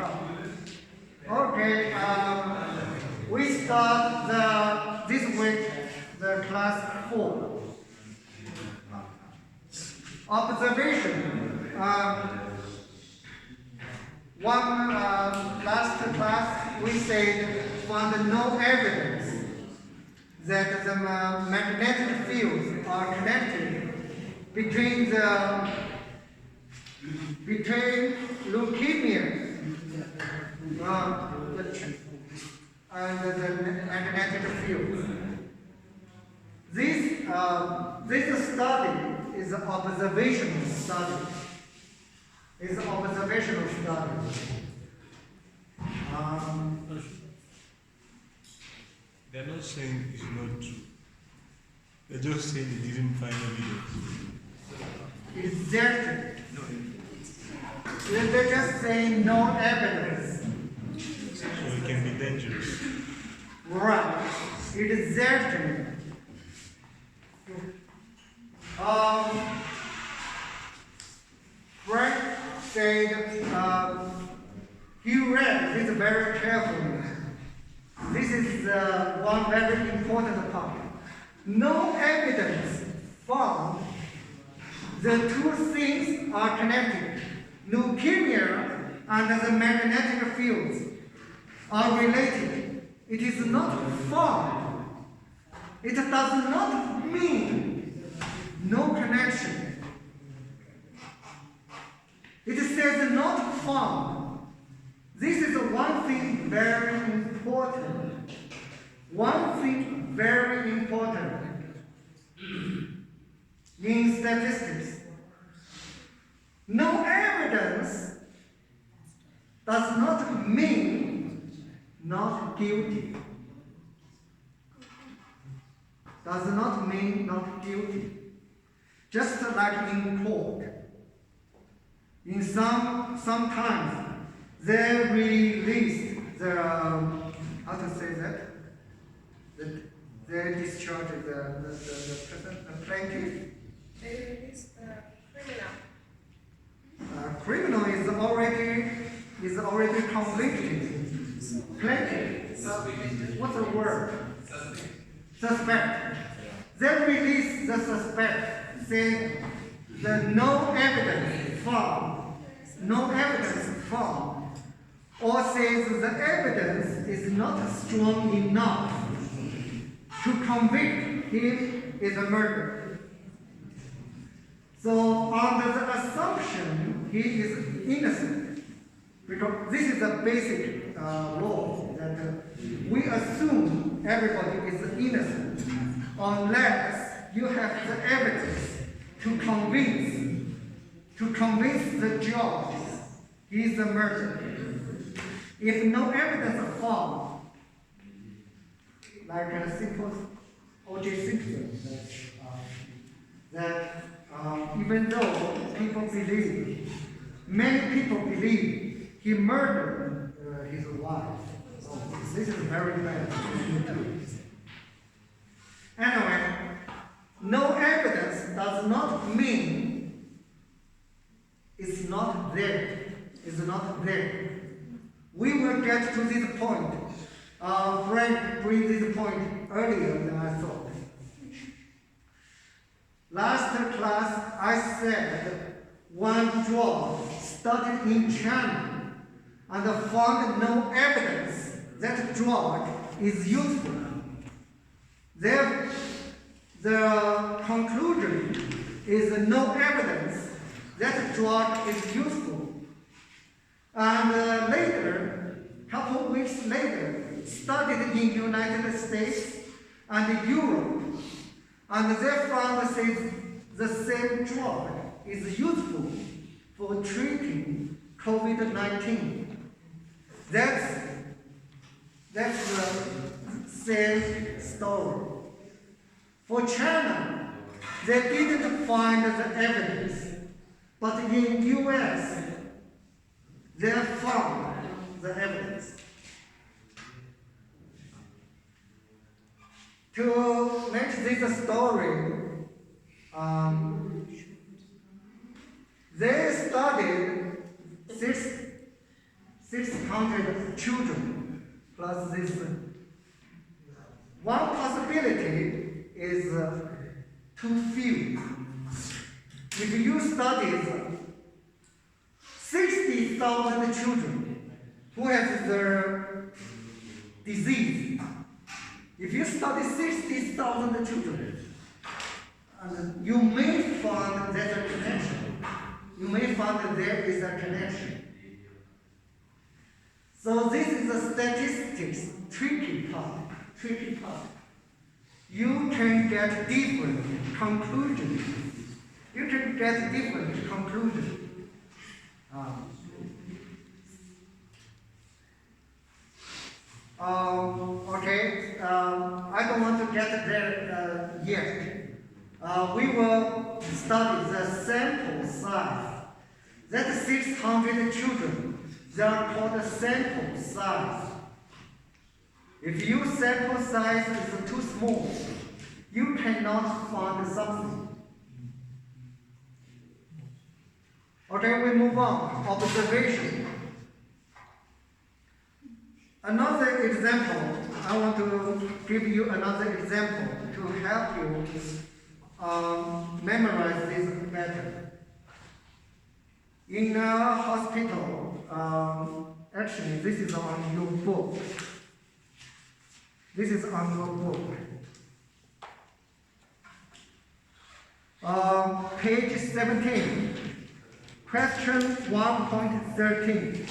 come. Okay, we start this week the class 4. Observation. Last class we said found no evidence that the magnetic fields are connected between leukemia and the magnetic fields. This study is an observational study. They're not saying it's not true. They're just saying they didn't find evidence. Exactly. They're just saying no evidence. So it can be dangerous. Right. Exactly. Frank said he read this very carefully. This is one very important part. No evidence found the two things are connected. Leukemia and the magnetic fields are related. It is not found. It does not mean no connection. It says not found. This is one thing very important. One thing very important in statistics. No evidence does not mean not guilty. Does not mean not guilty. Just like in court. In sometimes they release the how to say that? They discharge the person, the plaintiff. They release the criminal. Criminal is already convicted. Plaintiff. What's the word? Suspect. They release the suspect, saying that no evidence found. No evidence found. Or says the evidence is not strong enough to convict him is a murder. So under the assumption he is innocent, because this is a basic law that we assume everybody is innocent unless you have the evidence to convince the judge he is a murderer. If no evidence is found, like a simple O.J. Simpson, that even though many people believe he murdered his wife. So this is very bad. Anyway, no evidence does not mean it's not there. It's not there. We will get to this point. Frank bring this point earlier than I thought. Last class, I said one drug studied in China and found no evidence that drug is useful. The conclusion is no evidence that drug is useful. And later, couple weeks later, studied in the United States and Europe, and they found the same drug is useful for treating COVID-19. That's the same story. For China, they didn't find the evidence, but in US, they found the evidence. To make this story, they studied 600 children plus this. One possibility is too few. If you study 60,000 children who have the disease, if you study 60,000 children, and you may find there's a connection. You may find that there is a connection. So this is the statistics tricky part. You can get different conclusions. I don't want to get there yet. We will study the sample size. That's 600 children. They are called sample size. If your sample size is too small, you cannot find something. Okay, we move on. Observation. Another example, I want to give you another example to help you memorize this better. In a hospital, actually this is on your book. Page 17, question 1.13.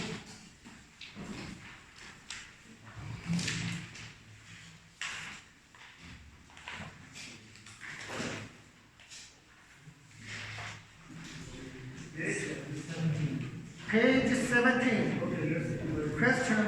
Page 17. Question.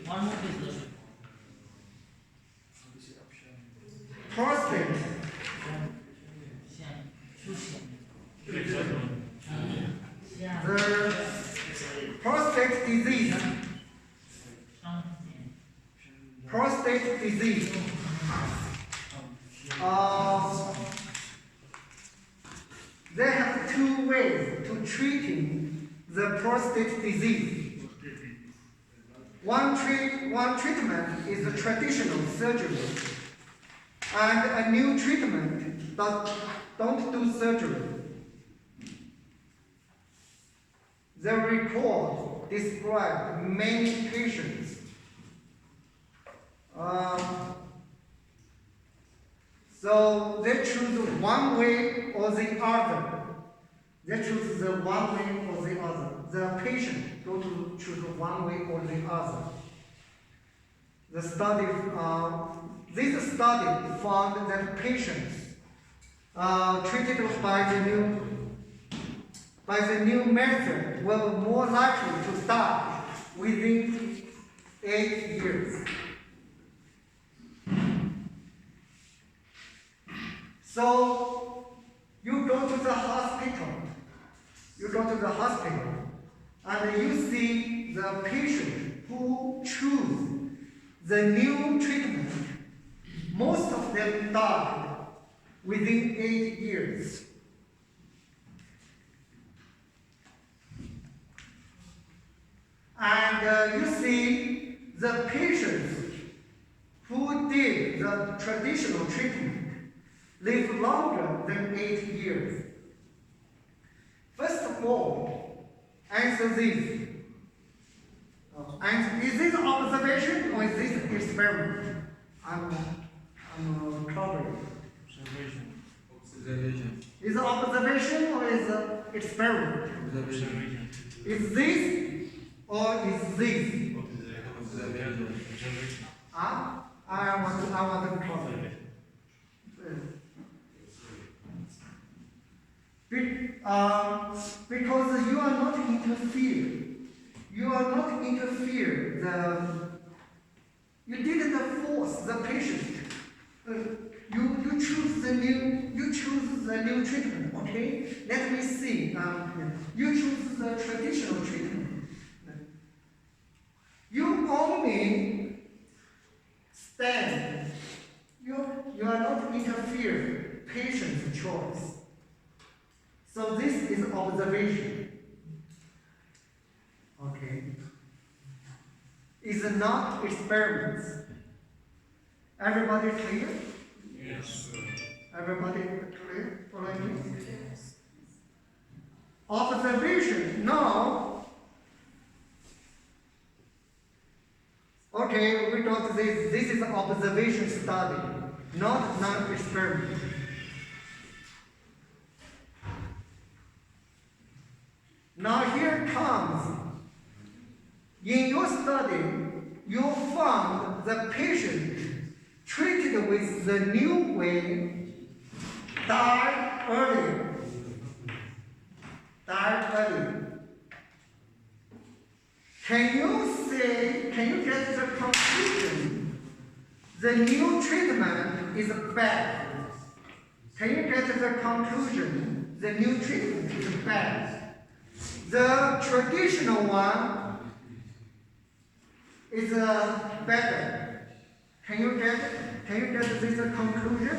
One more page. Prostate. The prostate disease. Prostate disease. They have two ways to treating the prostate disease. One treatment is the traditional surgery, and a new treatment don't do surgery. The record described many patients. So they choose one way or the other. They choose the one way or the other. The patient go to choose one way or the other. This study found that patients treated by the new method were more likely to die within 8 years. So you go to the hospital, and you see the patient who choose the new treatment. Most of them died within 8 years. And you see the patients who did the traditional treatment live longer than 8 years. First of all, answer this. And is this observation or is this experiment? I'm covering. Observation. Is it observation or is it experiment? Observation. Is this or is this? Observation. I want to cover it. Because you are not interfere. You didn't force the patient choose the new treatment, okay? Let me see. You choose the traditional treatment. You only stand. You are not interfere patient's choice. So this is observation. Okay. Is not experiments. Everybody clear? Yes, sir. Everybody clear? Following me? Yes. Observation. Now, okay, we got this. This is an observation study, not non-experiment. Now here comes. In your study, you found the patient treated with the new way died earlier. Can you get the conclusion? The new treatment is bad. Can you get the conclusion? The new treatment is bad. The traditional one is better. Can you get this conclusion?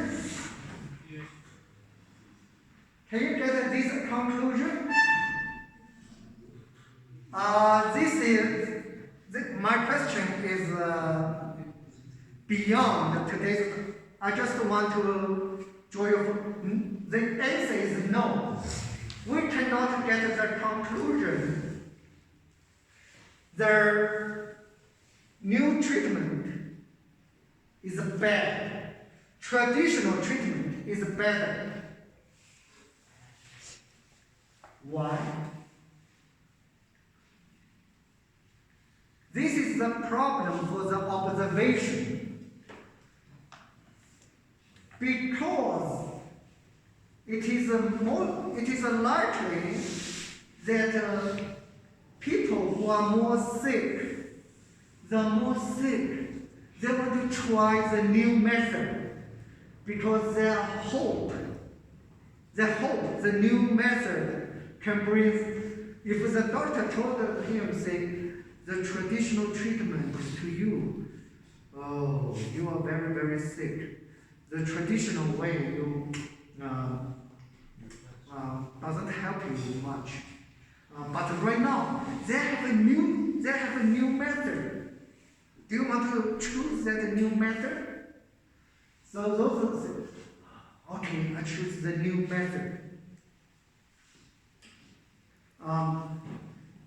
Can you get this conclusion? My question is beyond today's. I just want to draw your. The answer is no. We cannot get the conclusion. The new treatment is bad. Traditional treatment is better. Why? This is the problem for the observation. Because it is likely that people who are more sick, they want to try the new method because they hope the new method can bring. If the doctor told him, say, the traditional treatment to you, oh, you are very, very sick. The traditional way you doesn't help you much. But right now, they have a new method. Do you want to choose that new method? So those are okay, I choose the new method.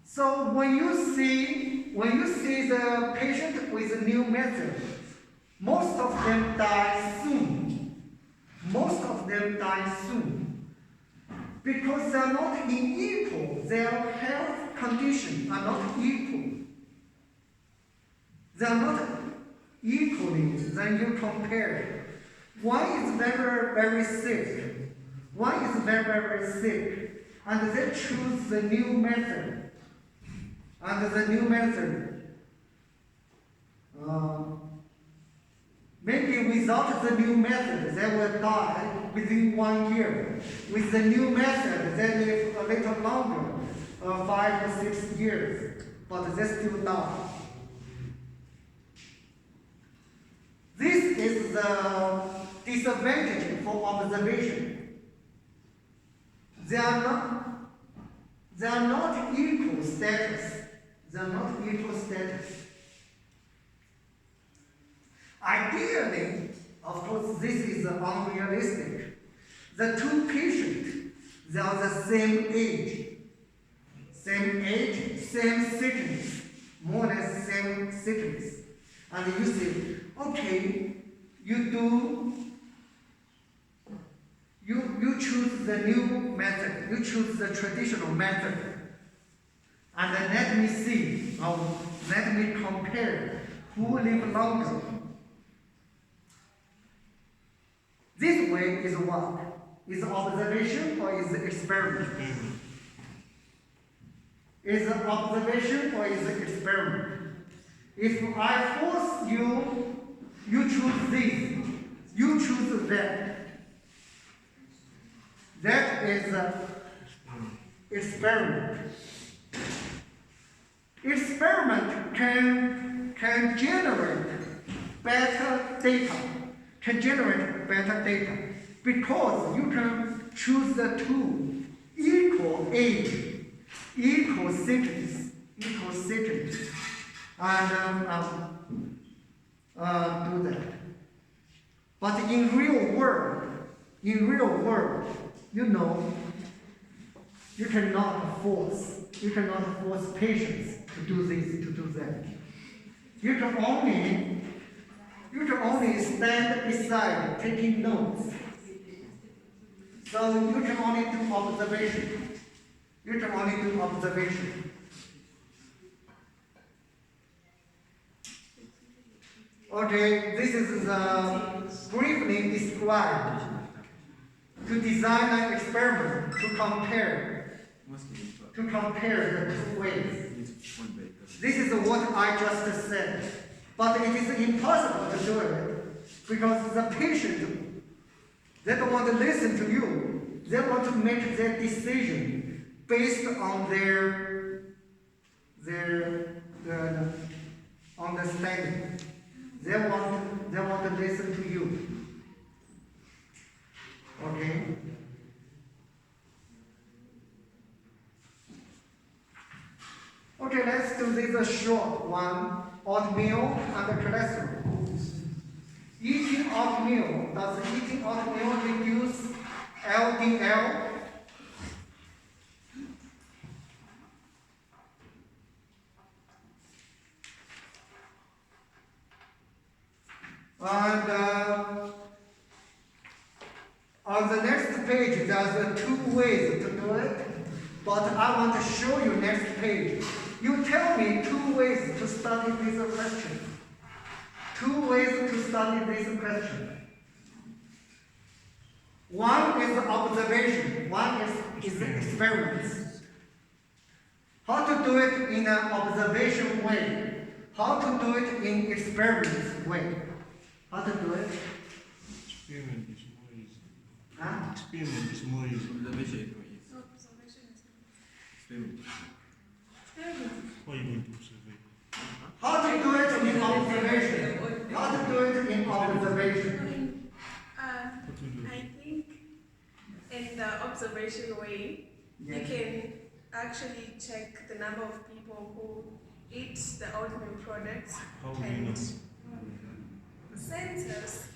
So when you see the patient with a new method, most of them die soon. Because they are not equal. Their health conditions are not equal. They are not equally. Then you compare. One is very, very sick. And they choose the new method. Maybe without the new method, they will die within 1 year. With the new method, they live a little longer, 5 or 6 years, but they still die. This is the disadvantage for observation. They are not equal status. Ideally, of course, this is unrealistic. The two patients, they are the same age, same sickness, more or less same sickness. And you say, okay, you choose the new method, you choose the traditional method. And then let me see, let me compare who live longer. This way is what? Is observation or is experiment? Is observation or is experiment? If I force you, you choose this, you choose that. That is experiment. Experiment can generate better data, because you can choose the two equal age, equal cities, and do that. But in real world, you know, you cannot force patients to do this, to do that. You can only stand beside taking notes. So you can only do observation. Okay, this is briefly described to design an experiment to compare the two ways. This is what I just said, but it is impossible to do it because the patient, they don't want to listen to you. They want to make their decision based on their understanding. They want to listen to you. Okay. Okay, let's do this short one. Oatmeal and cholesterol. Eating oatmeal, does eating oatmeal reduce LDL? And on the next page, there's two ways to do it, but I want to show you next page. You tell me two ways to study this question. One is observation, one is experiments. How to do it in an observation way? How to do it in experiments way? How to do it? Experiment is more easy. Huh? Experiment is more easy. Observation is What are you going to observe? How to do it in observation? How to do it in observation? I think in the observation way, you can actually check the number of people who eat the oatmeal products How do you know? and census,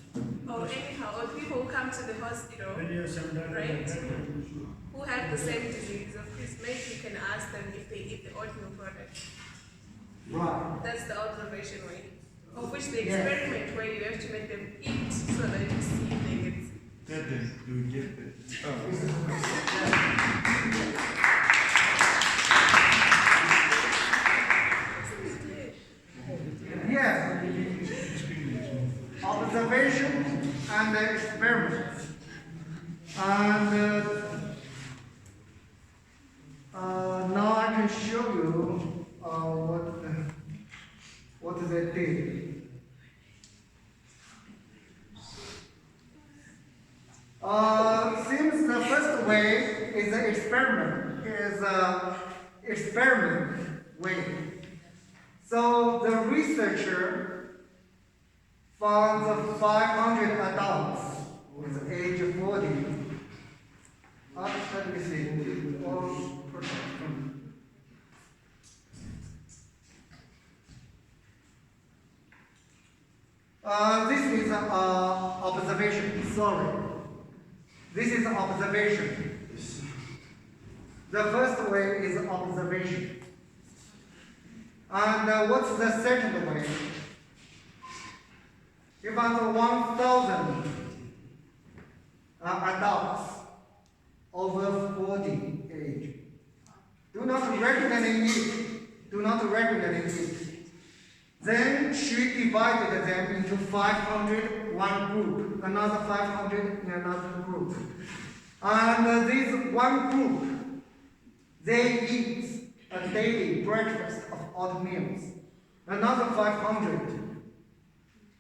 or anyhow, or people who come to the hospital, right, who have the same disease. Of course, maybe you can ask them if they eat the oatmeal products. Right. That's the observation way. Of which the experiment where you have to make them eat so that you see if they get sick. Tell them, you will get that. Yes. Observation and experiments. And now I can show you what they did. Since the first way is the experiment way. So the researcher found 500 adults with age 40. Let me see. This is observation. Sorry. This is observation. The first way is observation. And what's the second way? You found 1,000 adults over 40 age. Do not regularly eat. Then she divided them into 500, one group, another 500 in another group. And this one group, they eat a daily breakfast of oatmeal. Another 500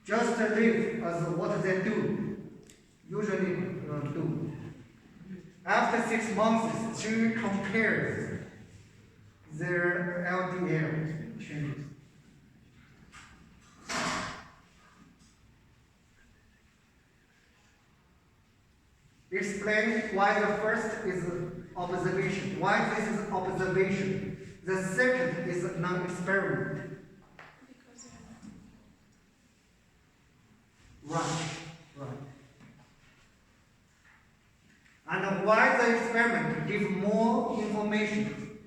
just live as what they do, usually do. After 6 months, to compare their LDL changes. Explain why the first is observation. Why this is observation. The second is non-experiment. Right. And why the experiment give more information?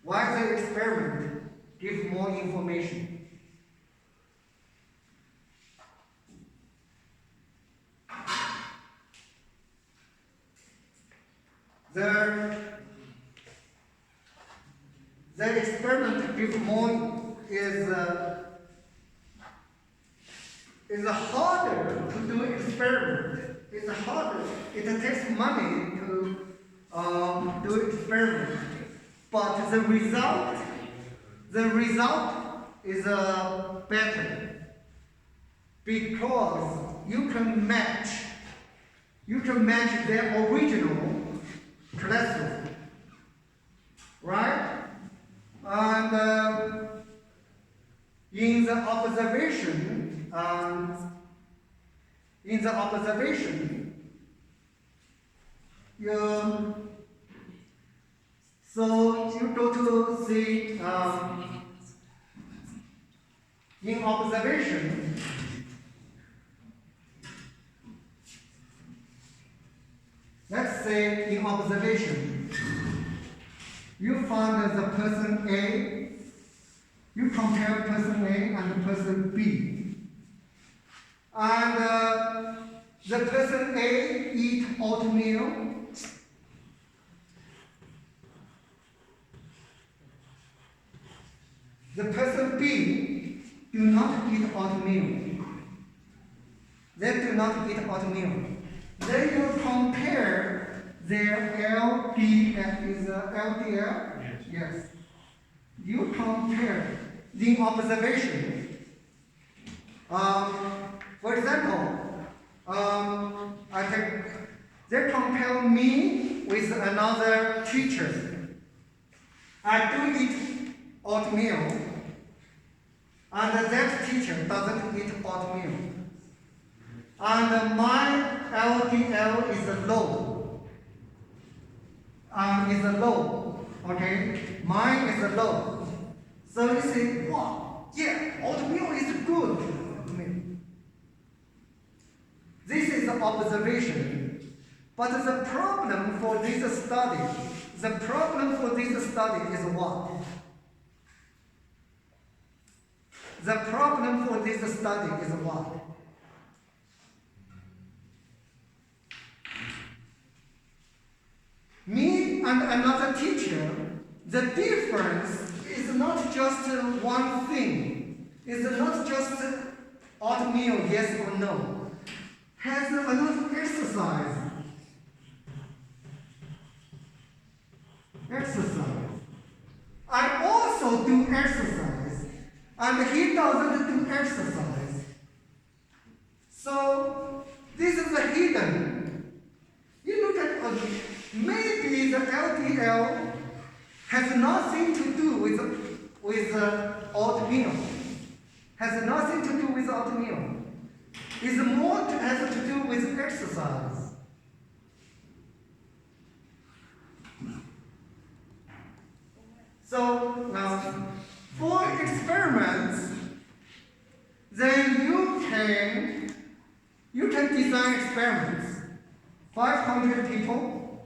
Why the experiment give more information? The experiment give more is harder to do experiment. It's harder. It takes money to do experiment, but the result is better because you can match their original cholesterol, right? And in the observation, so you go to see in observation. Let's say in observation, you find the person A, you compare person A and person B. And the person A eat oatmeal. The person B do not eat oatmeal. They do not eat oatmeal. Then you compare their LDL. Is LDL? Yes. You compare the observation. For example, they compare me with another teacher. I do eat oatmeal, and that teacher doesn't eat oatmeal. And my LDL is low. Okay? Mine is low. So you say, wow, yeah, oatmeal is good. This is the observation. But the problem for this study is what? The problem for this study is what? Me and another teacher, the difference is not just one thing. It's not just oatmeal, yes or no. Has another exercise. I also do exercise, and he doesn't do exercise. So this is a hidden. You look at maybe the LDL has nothing to do with oatmeal. Has nothing to do with oatmeal. It's more has to do with exercise. So now, for experiments, then you can design experiments. 500 people.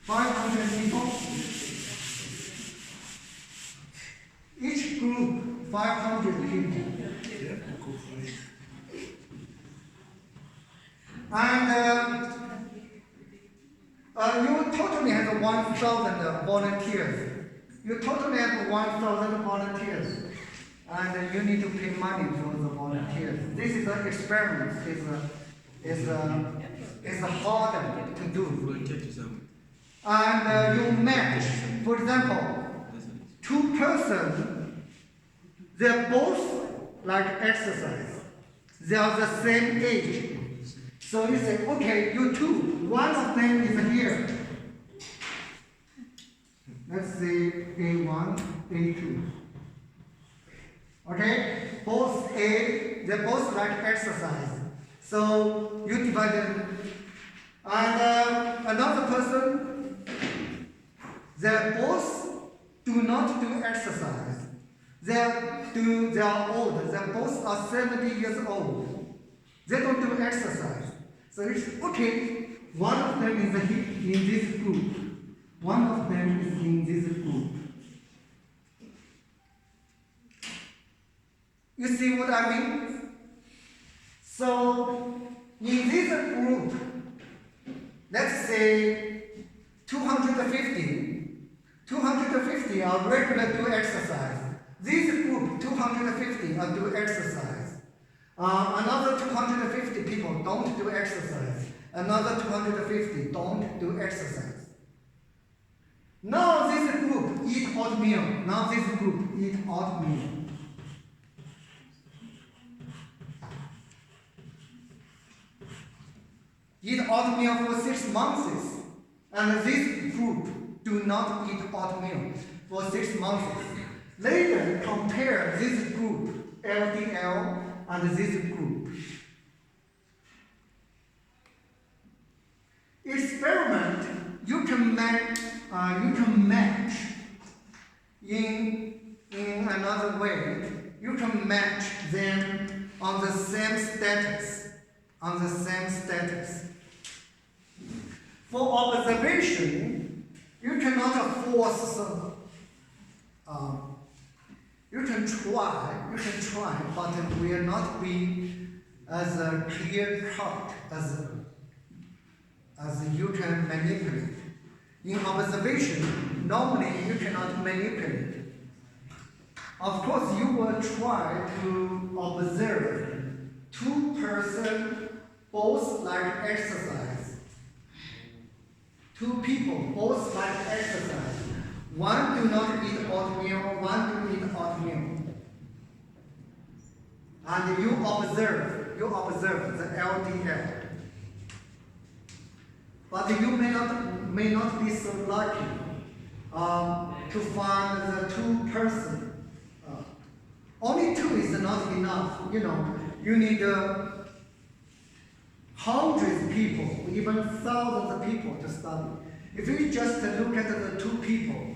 500 people. Each group, 500 people. And you totally have 1,000 volunteers. You totally have 1,000 volunteers. And you need to pay money for the volunteers. This is an experiment. It's harder to do. And you match, for example, 2 persons, they're both like exercise. They are the same age. So you say, okay, you two, one of them is here. Let's say A1, A2. Okay, they both like exercise. So you divide them. And another person, they both do not do exercise. They are old. They both are 70 years old. They don't do exercise. So it's okay. One of them is in this group. One of them is in this group. You see what I mean? So in this group, let's say 250 are regular do exercise. This group, 250 are do exercise. Another 250 people don't do exercise. Another 250 don't do exercise. Now this group eat oatmeal. Now this group eat oatmeal. Eat oatmeal for 6 months. And this group do not eat oatmeal for 6 months. Later, compare this group, LDL, and this group. Experiment, you can match in another way. You can match them on the same status. For observation, you cannot force some. You can try, but it will not be as clear cut as you can manipulate. In observation, normally you cannot manipulate. Of course, you will try to observe two persons both like exercise. Two people both like exercise. One do not eat oatmeal, one do eat oatmeal. And you observe the LDL. But you may not be so lucky to find the two persons. Only two is not enough. You need hundreds of people, even thousands of people to study. If you just look at the two people,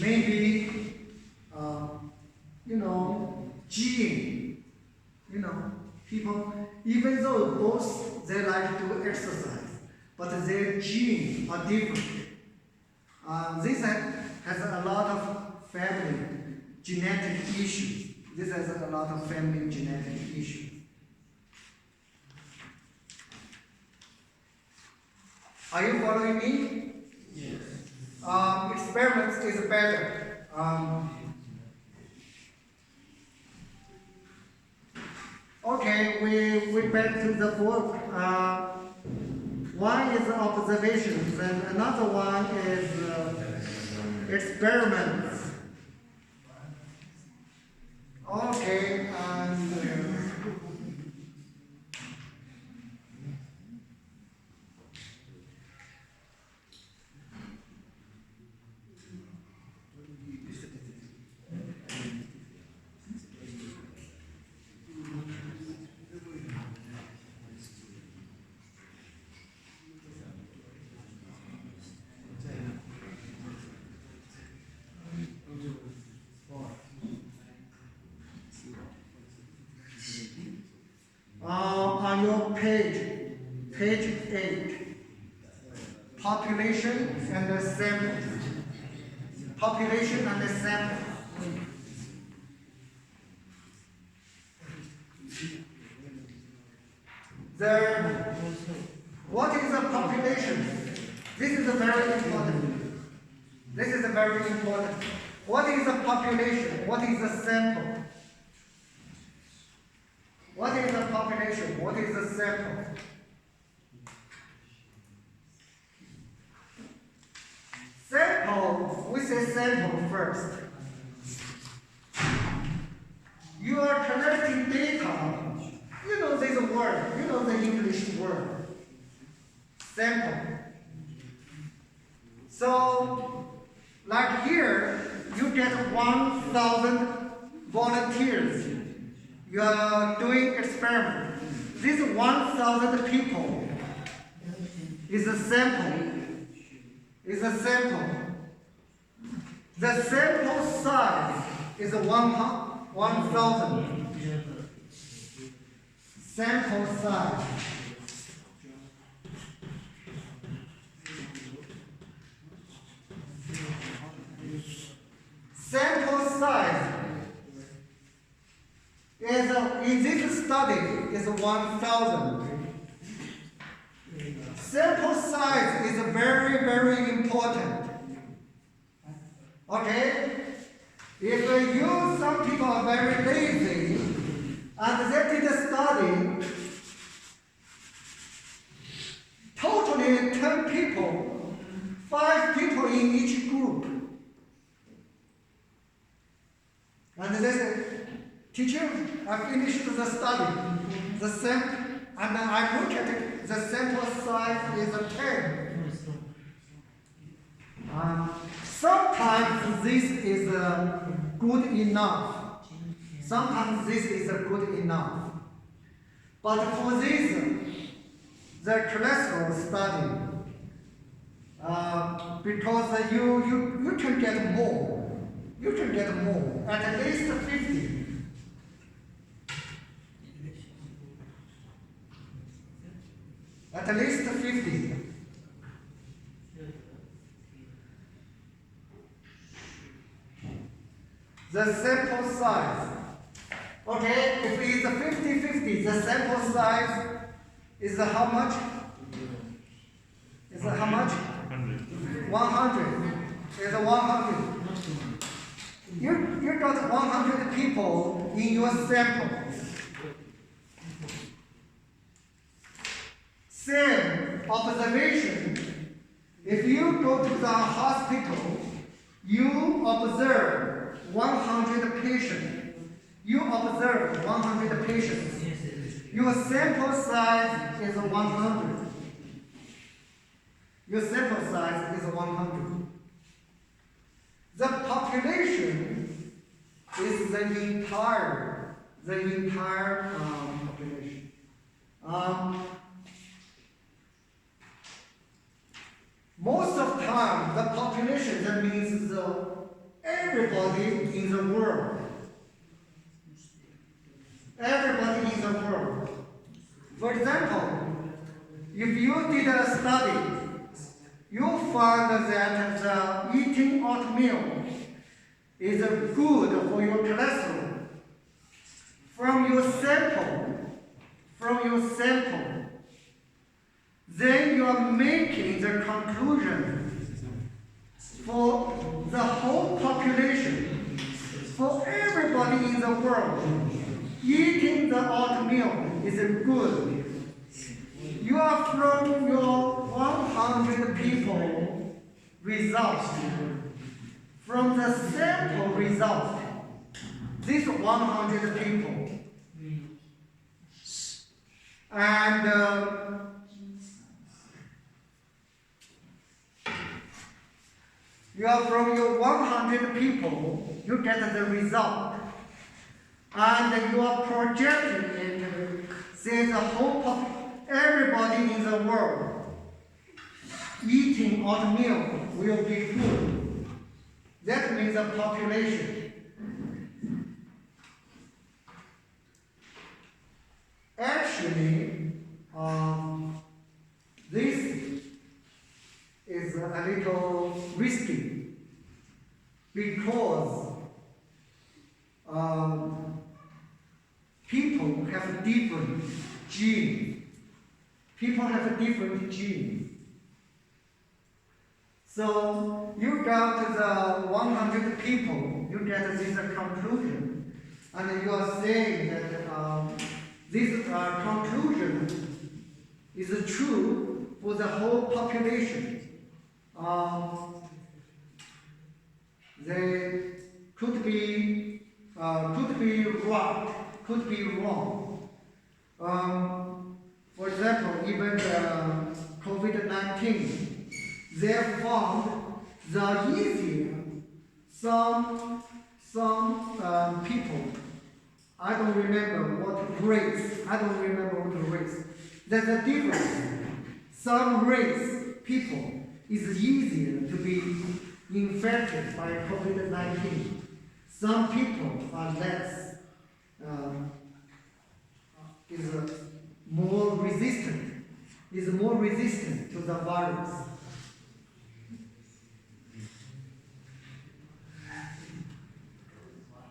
maybe gene, people, even though both they like to exercise, but their genes are different. This has a lot of family genetic issues. This has a lot of family genetic issues. Are you following me? Yes. Experiments is better. Okay, we back to the book. One is observations, and another one is experiments. Okay, and on your page 8, population and the sample. Population and the sample. What is the population? This is very important. What is the population? What is the sample? What is the population? What is the sample? Sample, we say sample first. You are collecting data. You know this word. know the English word. Sample. So, like here, you get 1,000 volunteers. You are doing experiment. These 1,000 people is a sample. Is a sample. The sample size is 1,000. Sample size. Sample size is in this study is 1,000. Sample size is very, very important. Okay? If some people are very lazy and they did a study, totally 10 people, 5 people in each group. And they say, teacher, I finished the study. The sample, and I look at it, the sample size is 10. Sometimes this is good enough. Sometimes this is good enough. But for this, the cholesterol study, because you can get more. You can get more, at least 50. At least 50. The sample size. Okay, if it is 50-50, the sample size is how much? Is how much? 100. Is 100. You got 100 people in your sample. Same observation. If you go to the hospital, you observe 100 patients. You observe 100 patients. Your sample size is 100. Your sample size is 100. The population is the entire population. Most of the time, the population, that means everybody in the world. Everybody in the world. For example, if you did a study, you found that the eating oatmeal is good for your cholesterol. From your sample, then you are making the conclusion for the whole population, for everybody in the world. Eating the oatmeal is good. You are from your 100 people results, from the sample result, these 100 people. And you are from your 100 people, you get the result. And you are projecting it, say the whole everybody in the world eating oatmeal will be good. That means the population. Actually, this is a little risky because people have different genes. People have different genes. So you got the 100 people, you get this conclusion, and you are saying that this conclusion is true for the whole population. They could be right, could be wrong. For example, even the COVID-19, they found the easier some people, I don't remember what race, there's a difference. Some race people is easier to be infected by COVID-19. Some people are less, is more resistant to the virus.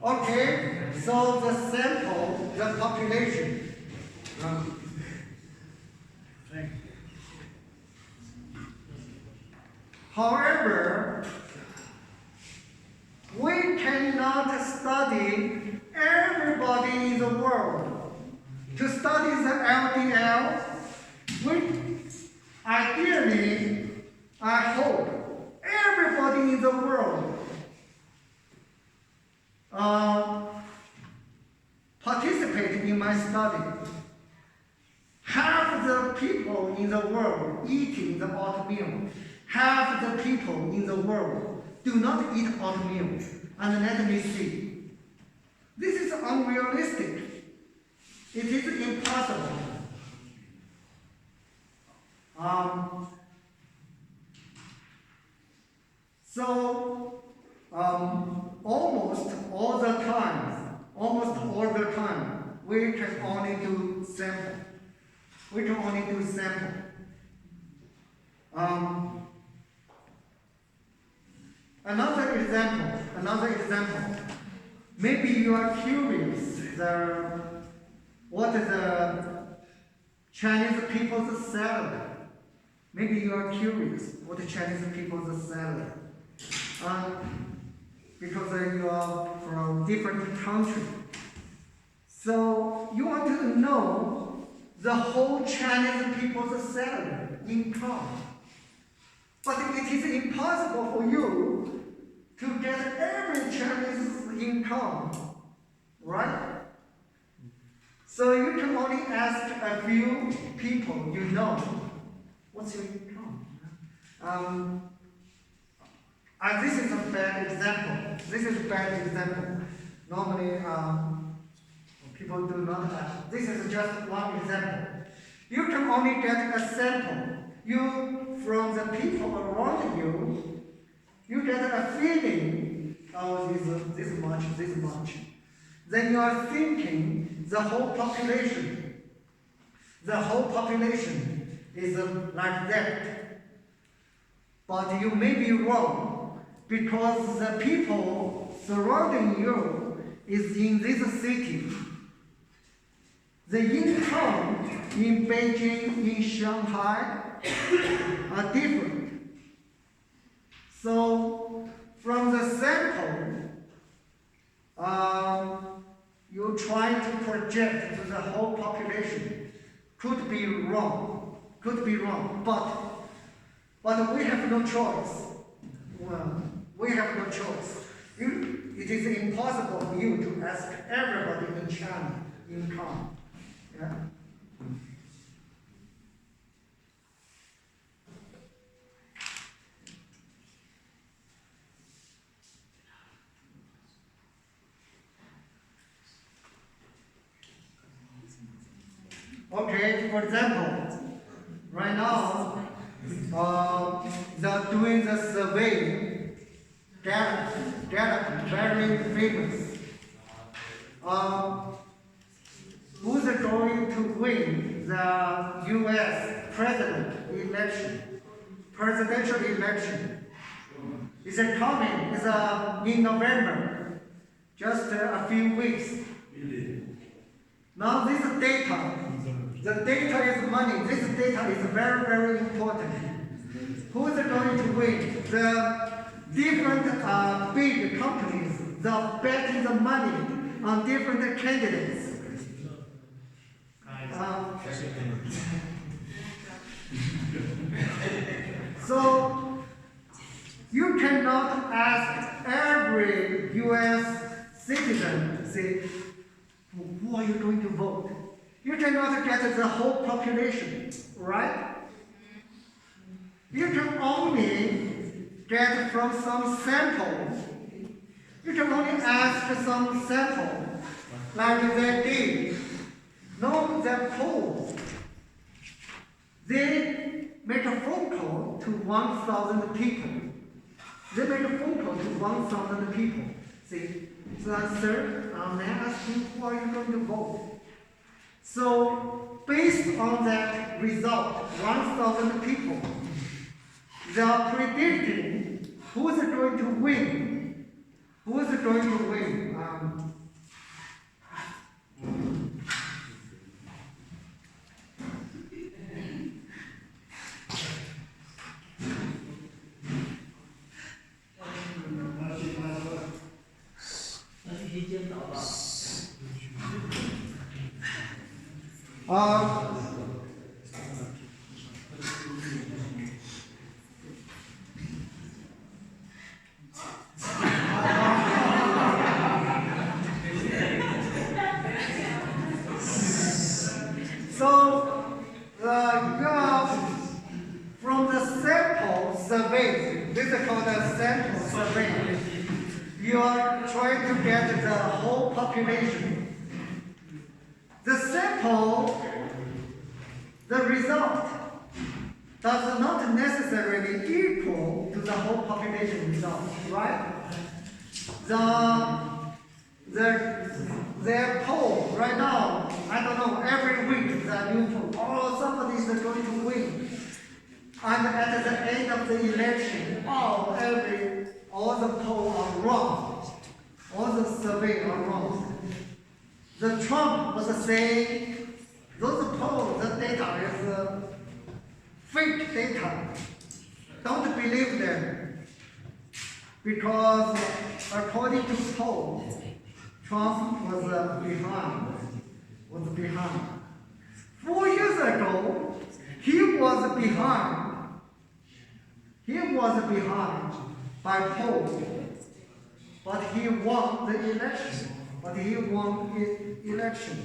Okay, so the sample, the population. However, we cannot study everybody in the world. To study the LDL, ideally, I hope everybody in the world participate in my study. Half the people in the world eating the oatmeal. Half the people in the world do not eat oatmeal. And let me see. This is unrealistic. It is impossible. Almost all the time, we can only do sample. Another example. Maybe you are curious what is the Chinese people's salad. Maybe you are curious what the Chinese people's salad. Because you are from different country. So you want to know the whole Chinese people's salary income. But it is impossible for you to get every Chinese income, right? So you can only ask a few people you know, what's your income? This is a bad example. Normally, people do not ask. This is just one example. You can only get a sample. From the people around you, you get a feeling, oh, this much. Then you are thinking the whole population is like that. But you may be wrong, because the people surrounding you is in this city. The income in Beijing, in Shanghai are different. So from the sample, you try to project to the whole population. Could be wrong, but we have no choice. It is impossible for you to ask everybody in China income. Yeah? Okay, for example, right now, they're doing the survey, Gallup, very famous. Who's going to win the U.S. presidential election? It's coming, in November, just a few weeks. Now this data, the data is money. This data is very, very important. Who is going to win? The different big companies, they're betting the money on different candidates. So you cannot ask every U.S. citizen, say, who are you going to vote? you cannot get the whole population, right? You can only get from some sample. You can only ask some sample, like they did. No, they poll. They make a phone call to 1,000 people. They make a phone call to 1,000 people. See, so sir, may I ask you who are you going to vote? So, based on that result, 1,000 people, they are predicting who is going to win. Who is going to win? So, from the sample survey, this is called a sample survey, you are trying to get the whole population. The sample, the result, does not necessarily equal to the whole population result, right? Their poll right now, I don't know, every week the new poll, somebody is going to win. And at the end of the election, all the polls are wrong. All the surveys are wrong. The Trump was saying, those polls, the data is fake data. Don't believe them. Because according to polls, Trump was behind. 4 years ago, he was behind. He was behind by polls, but he won the election.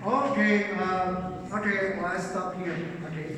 Okay, I stop here. Okay.